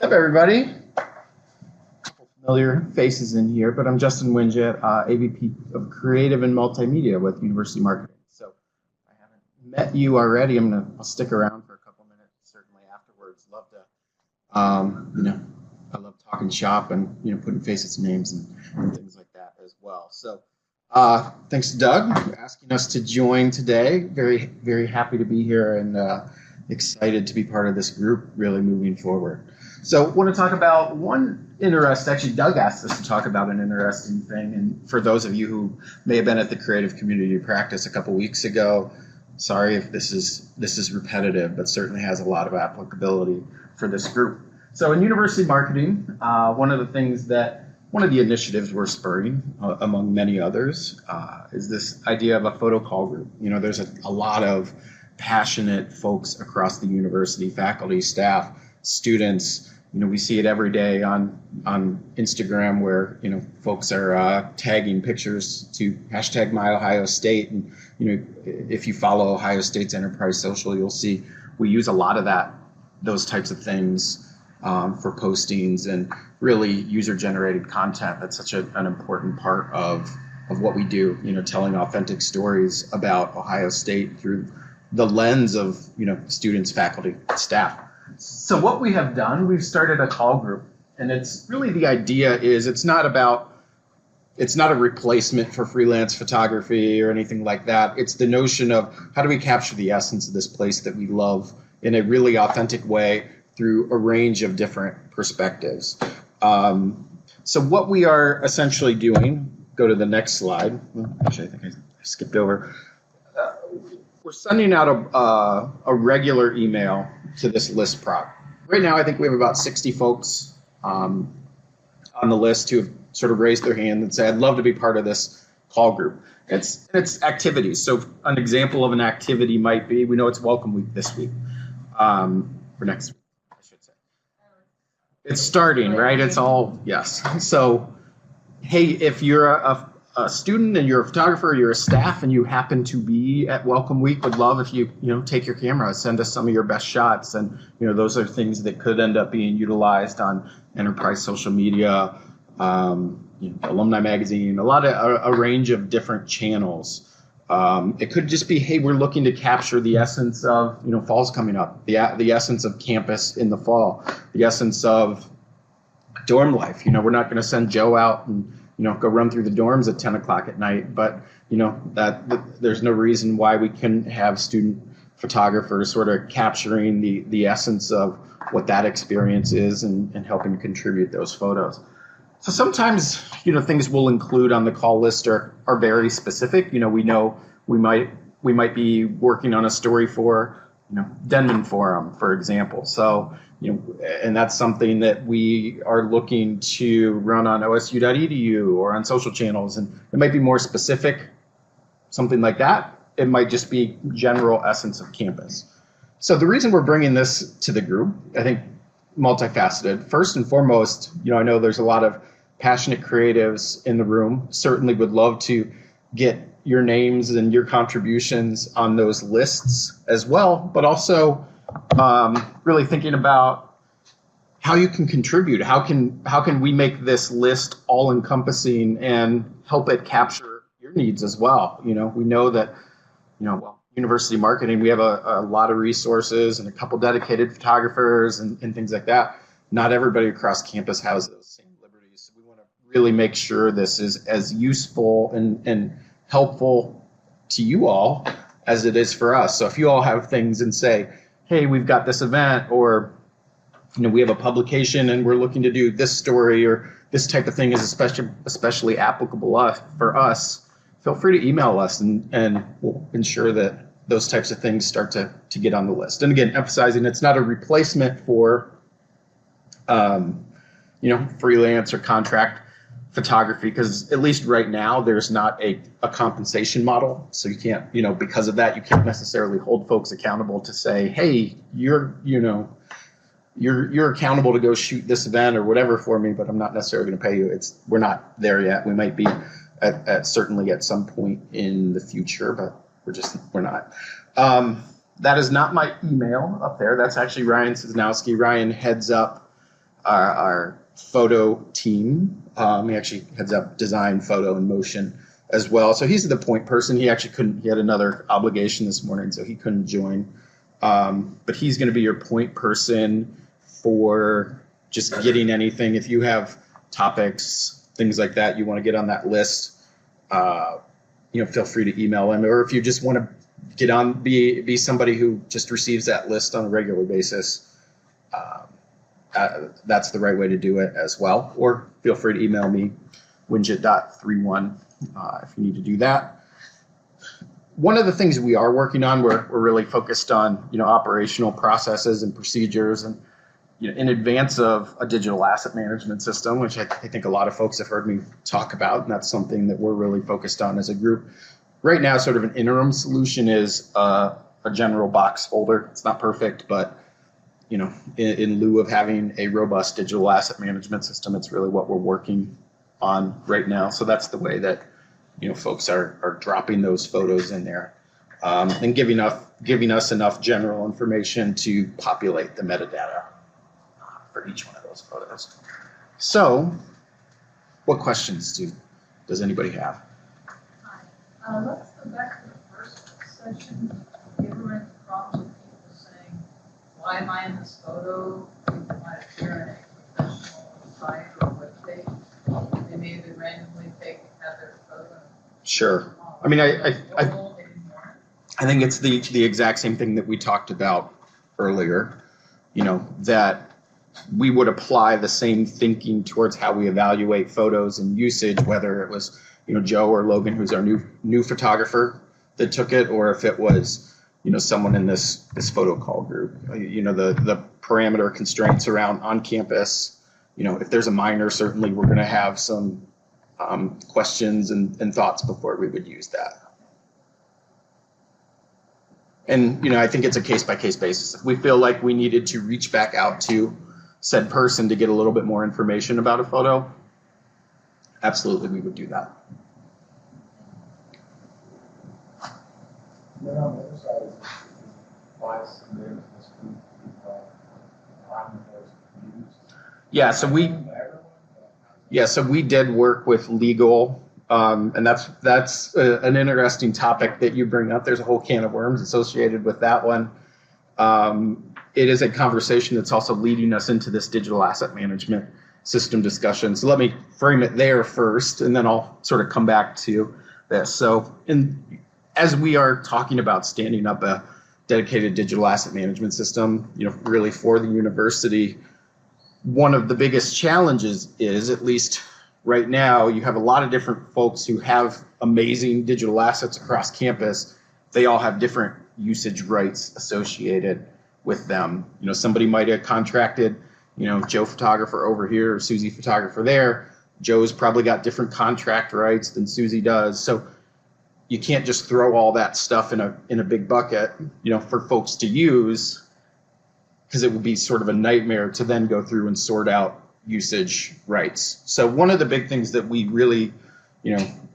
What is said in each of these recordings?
What's up, everybody? Familiar faces in here, but I'm Justin Winget, AVP of Creative and Multimedia with University Marketing. So I haven't met you already. I'll stick around for a couple minutes, certainly afterwards. Love to, I love talking shop and putting faces to names and things like that as well. So thanks to Doug for asking us to join today. Very, very happy to be here and excited to be part of this group, really moving forward. So I want to talk about actually Doug asked us to talk about an interesting thing, and for those of you who may have been at the Creative Community Practice a couple weeks ago, sorry if this is repetitive, but certainly has a lot of applicability for this group. So in university marketing, one of the initiatives we're spurring, among many others, is this idea of a photo call group. There's a lot of passionate folks across the university, faculty, staff, students. We see it every day on Instagram where folks are tagging pictures to hashtag #MyOhioState, and if you follow Ohio State's enterprise social, you'll see we use a lot of those types of things for postings and really user-generated content. That's such an important part of what we do. Telling authentic stories about Ohio State through the lens of students, faculty, staff. So what we have done, we've started a call group, and it's really the idea is it's not a replacement for freelance photography or anything like that. It's the notion of how do we capture the essence of this place that we love in a really authentic way through a range of different perspectives. So what we are essentially doing, go to the next slide. Actually, I think I skipped over. We're sending out a regular email to this list prop. Right now, I think we have about 60 folks on the list who have sort of raised their hand and said, I'd love to be part of this call group. It's activities. So an example of an activity might be, we know it's Welcome Week this week, or next week, I should say. It's starting, right? It's all, yes. So, hey, if you're a student and you're a photographer, you're a staff, and you happen to be at Welcome Week, would love if you take your camera, send us some of your best shots, and those are things that could end up being utilized on enterprise social media, alumni magazine, a range of different channels. It could just be, hey, we're looking to capture the essence of fall's coming up, the essence of campus in the fall, the essence of dorm life. We're not going to send Joe out and go run through the dorms at 10 o'clock at night, but there's no reason why we couldn't have student photographers sort of capturing the essence of what that experience is and helping to contribute those photos. So sometimes things we'll include on the call list are very specific. We know we might be working on a story for Denman Forum, for example. So and that's something that we are looking to run on osu.edu or on social channels, and it might be more specific, something like that. It might just be general essence of campus. So the reason we're bringing this to the group, I think, multifaceted. First and foremost, I know there's a lot of passionate creatives in the room. Certainly would love to get your names and your contributions on those lists as well, but also really thinking about how you can contribute. How can we make this list all encompassing and help it capture your needs as well? We know that university marketing, we have a lot of resources and a couple dedicated photographers and things like that. Not everybody across campus has those same liberties. So we want to really make sure this is as useful and helpful to you all as it is for us. So if you all have things and say, hey, we've got this event, or we have a publication and we're looking to do this story, or this type of thing is especially applicable for us, feel free to email us and we'll ensure that those types of things start to get on the list. And again, emphasizing it's not a replacement for freelance or contract photography, because at least right now there's not a compensation model. So you can't, because of that, you can't necessarily hold folks accountable to say, hey, you're accountable to go shoot this event or whatever for me, but I'm not necessarily going to pay you. We're not there yet. We might be certainly at some point in the future, but we're not. That is not my email up there. That's actually Ryan Cisnowski. Ryan heads up our photo team. He actually heads up design, photo, and motion as well. So he's the point person. He actually couldn't, he had another obligation this morning, so he couldn't join. But he's going to be your point person for just getting anything. If you have topics, things like that, you want to get on that list, feel free to email him. Or if you just want to get on, be somebody who just receives that list on a regular basis, that's the right way to do it as well. Or feel free to email me, winget.31, if you need to do that. One of the things we are working on, we're really focused on, operational processes and procedures, and in advance of a digital asset management system, which I think a lot of folks have heard me talk about, and that's something that we're really focused on as a group. Right now, sort of an interim solution is a general box folder. It's not perfect, but in lieu of having a robust digital asset management system, it's really what we're working on right now. So that's the way that folks are dropping those photos in there, and giving us enough general information to populate the metadata for each one of those photos. So, what questions does anybody have? Let's go back to the first session. You ever read the problems of people saying, why am I in this photo? People might appear in a professional site or webpage. They may have been randomly taken, have their photo. Sure. I mean, I think it's the exact same thing that we talked about earlier, that we would apply the same thinking towards how we evaluate photos and usage, whether it was, Joe or Logan, who's our new photographer that took it, or if it was, someone in this photo call group. The parameter constraints around on campus, if there's a minor, certainly we're going to have some questions and thoughts before we would use that. And, I think it's a case-by-case basis. If we feel like we needed to reach back out to said person to get a little bit more information about a photo, absolutely we would do that. Then on the other side is why submit this group so we did work with legal, and that's an interesting topic that you bring up. There's a whole can of worms associated with that one. It is a conversation that's also leading us into this digital asset management system discussion. So let me frame it there first, and then I'll sort of come back to this. So as we are talking about standing up a dedicated digital asset management system, really for the university, one of the biggest challenges is, at least right now, you have a lot of different folks who have amazing digital assets across campus. They all have different usage rights associated with them. Somebody might have contracted, Joe photographer over here or Susie photographer there. Joe's probably got different contract rights than Susie does. So you can't just throw all that stuff in a big bucket, for folks to use, because it would be sort of a nightmare to then go through and sort out usage rights. So one of the big things that we really,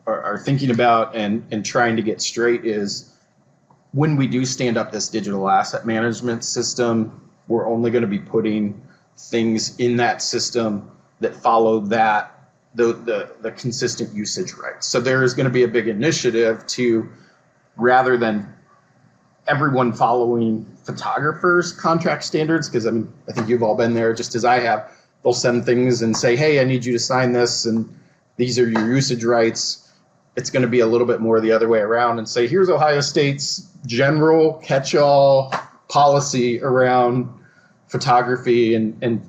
are thinking about and trying to get straight is, when we do stand up this digital asset management system, we're only going to be putting things in that system that follow the consistent usage rights. So there is going to be a big initiative to, rather than everyone following photographers' contract standards, because I think you've all been there just as I have, they'll send things and say, hey, I need you to sign this, and these are your usage rights. It's going to be a little bit more the other way around and say, here's Ohio State's general catch-all policy around photography and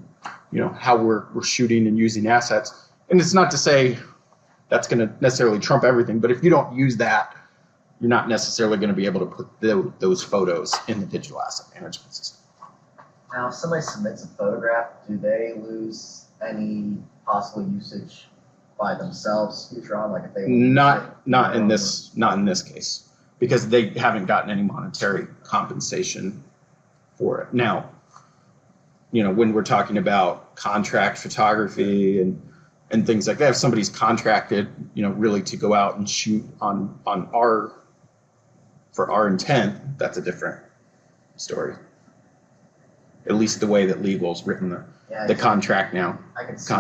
how we're shooting and using assets. And it's not to say that's going to necessarily trump everything, but if you don't use that, you're not necessarily going to be able to put those photos in the digital asset management system. Now, if somebody submits a photograph, do they lose any possible usage by themselves future on? Like if they not in this case, because they haven't gotten any monetary compensation for it. Now, when we're talking about contract photography and things like that, if somebody's contracted, really to go out and shoot on for our intent, that's a different story. At least the way that legal's written Yeah, the contracts now. I could see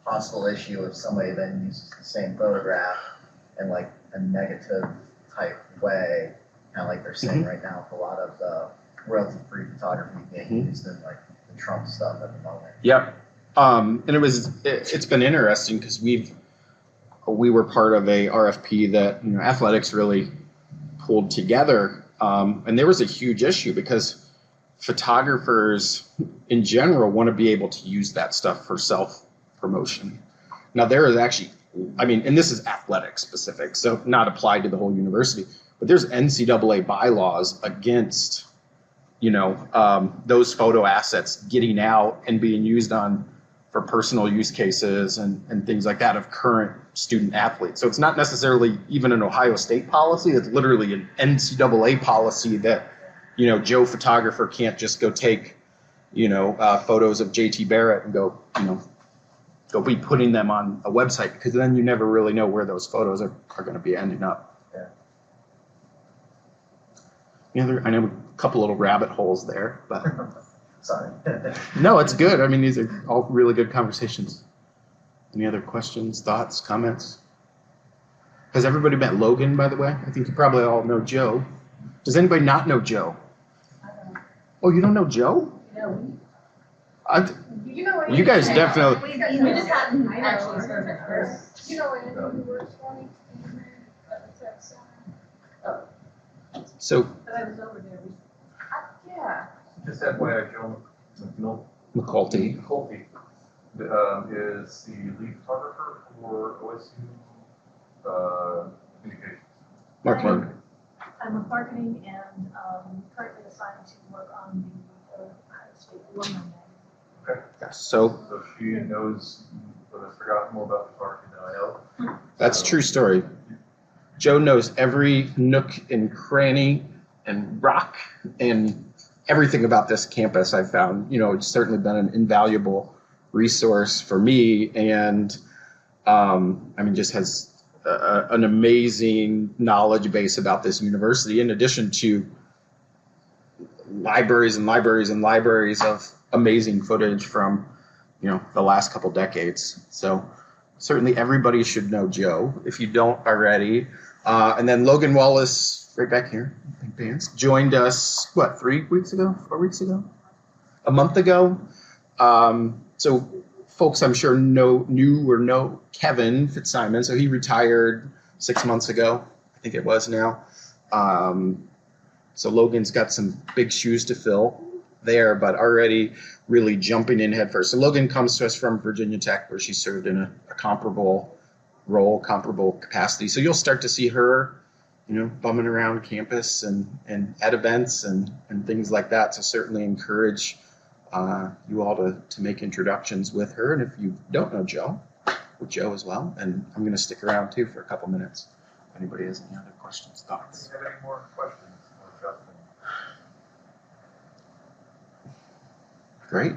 possible issue if somebody then uses the same photograph in like a negative type way, kind of like they're saying right now with a lot of the royalty-free photography being used in like the Trump stuff at the moment. Yep. And it's been interesting because we were part of a RFP that athletics really pulled together, and there was a huge issue because photographers in general want to be able to use that stuff for self-promotion. Now there is actually, and this is athletic specific, so not applied to the whole university, but there's NCAA bylaws against, those photo assets getting out and being used for personal use cases and things like that of current student athletes. So it's not necessarily even an Ohio State policy, it's literally an NCAA policy that, Joe photographer can't just go take, photos of JT Barrett and go be putting them on a website, because then you never really know where those photos are going to be ending up. Yeah. I know a couple little rabbit holes there, but Sorry. no, it's good. These are all really good conversations. Any other questions, thoughts, comments? Has everybody met Logan, by the way? I think you probably all know Joe. Does anybody not know Joe? Oh, you don't know Joe? You guys definitely. We just hadn't actually started at first. You know, Andy, who works for me, So. But I was over there. yeah. Just FYI, Joe McCulty. Is the lead photographer for OSU Communications. Marketing. I'm a marketing and currently assigned to work on the Ohio State alumni magazine. Okay. So she knows, but I forgot more about photography than I know. that's a true story. Joe knows every nook and cranny and rock and everything about this campus. I've found, it's certainly been an invaluable resource for me, and just has an amazing knowledge base about this university, in addition to libraries and libraries and libraries of amazing footage from the last couple decades. So certainly everybody should know Joe if you don't already. And then Logan Wallace, right back here, pink pants, joined us 4 weeks ago, a month ago. So folks I'm sure knew or know Kevin Fitzsimon. So he retired 6 months ago, I think it was now. So Logan's got some big shoes to fill there, but already really jumping in headfirst. So Logan comes to us from Virginia Tech, where she served in a comparable role, comparable capacity. So you'll start to see her, bumming around campus and at events and things like that. So certainly encourage you all to make introductions with her. And if you don't know Joe, with Joe as well. And I'm going to stick around too for a couple minutes. If anybody has any other questions, thoughts. Do you have any more questions for Justin? Great.